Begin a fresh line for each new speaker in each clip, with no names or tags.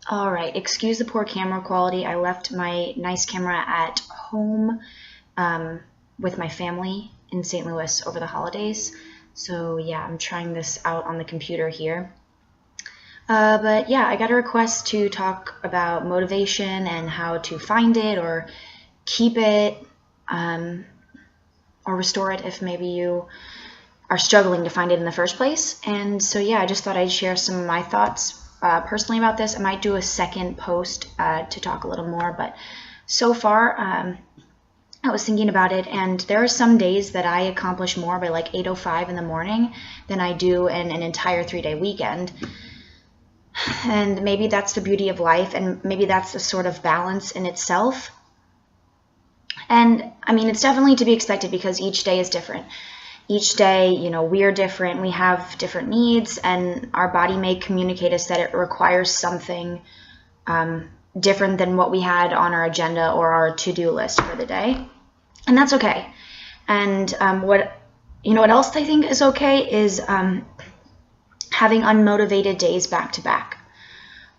All right, excuse the poor camera quality. I left my nice camera at home with my family in St. Louis over the holidays. So yeah, I'm trying this out on the computer here. But yeah, I got a request to talk about motivation and how to find it or keep it or restore it if maybe you are struggling to find it in the first place. And so yeah, I just thought I'd share some of my thoughts personally about this. I might do a second post to talk a little more, but so far I was thinking about it, and there are some days that I accomplish more by like 8:05 in the morning than I do in an entire 3-day weekend. And maybe that's the beauty of life, and maybe that's the sort of balance in itself. And I mean, it's definitely to be expected because each day is different. Each day, you know, we're different, we have different needs, and our body may communicate us that it requires something different than what we had on our agenda or our to-do list for the day. And that's okay. And what else I think is okay is having unmotivated days back to back,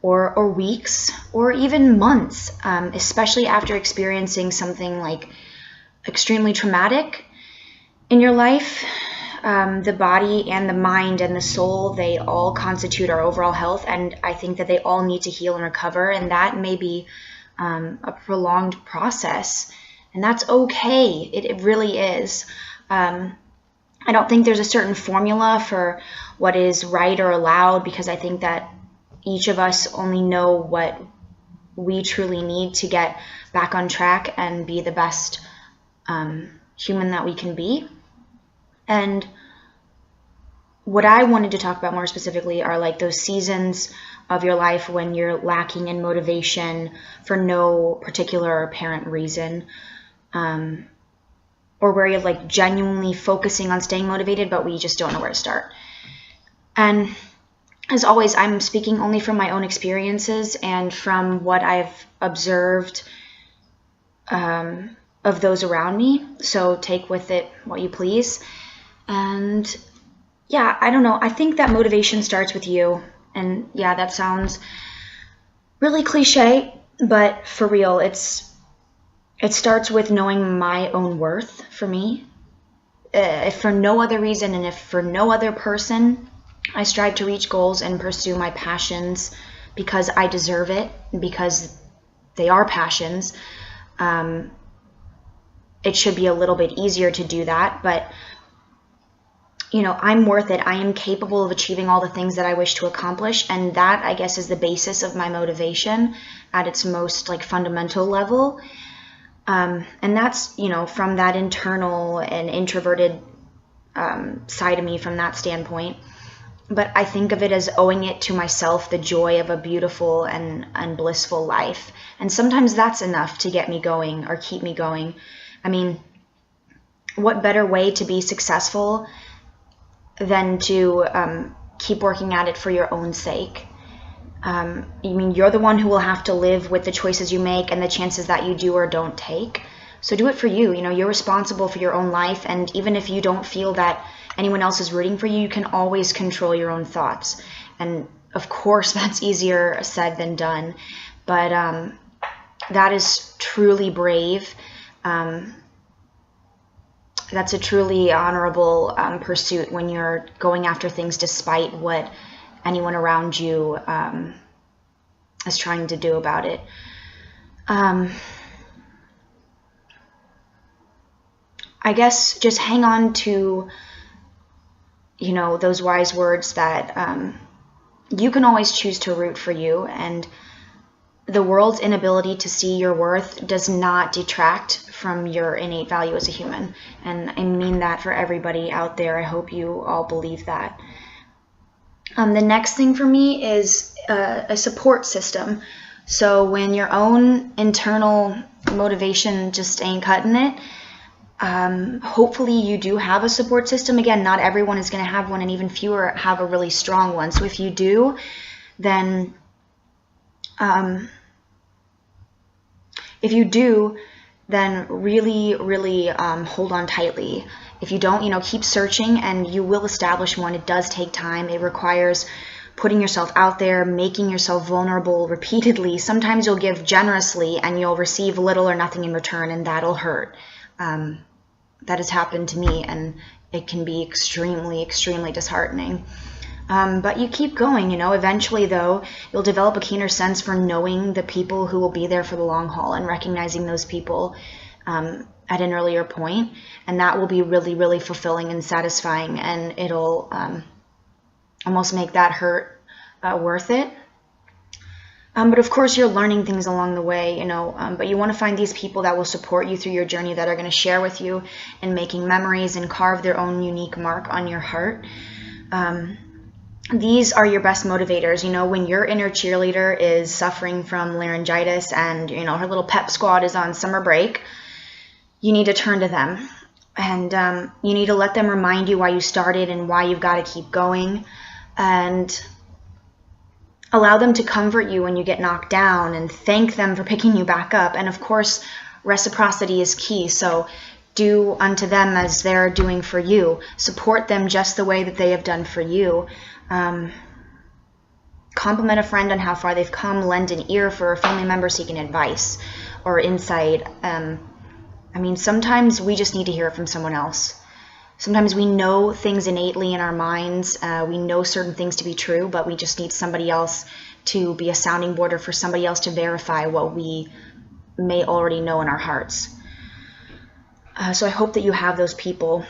or weeks, or even months, especially after experiencing something like extremely traumatic in your life. The body and the mind and the soul, they all constitute our overall health, and I think that they all need to heal and recover, and that may be a prolonged process, and that's okay. It really is. I don't think there's a certain formula for what is right or allowed, because I think that each of us only know what we truly need to get back on track and be the best human that we can be. And what I wanted to talk about more specifically are like those seasons of your life when you're lacking in motivation for no particular apparent reason, or where you're like genuinely focusing on staying motivated, but we just don't know where to start. And as always, I'm speaking only from my own experiences and from what I've observed of those around me. So take with it what you please. And yeah, I don't know. I think that motivation starts with you. And yeah, that sounds really cliche, but for real, it starts with knowing my own worth for me. If for no other reason, and if for no other person, I strive to reach goals and pursue my passions because I deserve it, because they are passions. It should be a little bit easier to do that, but you know, I'm worth it. I am capable of achieving all the things that I wish to accomplish, and that, I guess, is the basis of my motivation at its most like fundamental level. And that's, you know, from that internal and introverted side of me, from that standpoint. But I think of it as owing it to myself the joy of a beautiful and blissful life. And sometimes that's enough to get me going or keep me going. I mean, what better way to be successful than to keep working at it for your own sake? I mean, you're the one who will have to live with the choices you make and the chances that you do or don't take. So do it for you. You know, you're responsible for your own life, and even if you don't feel that anyone else is rooting for you, you can always control your own thoughts. And of course, that's easier said than done, but that is truly brave. That's a truly honorable pursuit when you're going after things despite what anyone around you is trying to do about it. I guess just hang on to, you know, those wise words that you can always choose to root for you, and the world's inability to see your worth does not detract from your innate value as a human. And I mean that for everybody out there. I hope you all believe that. The next thing for me is a support system. So when your own internal motivation just ain't cutting it, hopefully you do have a support system. Again, not everyone is going to have one, and even fewer have a really strong one. So if you do, then really, really hold on tightly. If you don't, you know, keep searching, and you will establish one. It does take time. It requires putting yourself out there, making yourself vulnerable repeatedly. Sometimes you'll give generously and you'll receive little or nothing in return, and that'll hurt. That has happened to me, and it can be extremely, extremely disheartening. But you keep going, you know. Eventually, though, you'll develop a keener sense for knowing the people who will be there for the long haul and recognizing those people at an earlier point. And that will be really, really fulfilling and satisfying, and it'll almost make that hurt worth it. But of course, you're learning things along the way, you know, but you want to find these people that will support you through your journey, that are going to share with you in making memories and carve their own unique mark on your heart. These are your best motivators. You know, when your inner cheerleader is suffering from laryngitis and, you know, her little pep squad is on summer break, you need to turn to them. And you need to let them remind you why you started and why you've got to keep going. And allow them to comfort you when you get knocked down, and thank them for picking you back up. And of course, reciprocity is key. So do unto them as they're doing for you. Support them just the way that they have done for you. Compliment a friend on how far they've come. Lend an ear for a family member seeking advice or insight. I mean, sometimes we just need to hear it from someone else. Sometimes we know things innately in our minds. We know certain things to be true, but we just need somebody else to be a sounding board, or for somebody else to verify what we may already know in our hearts. So I hope that you have those people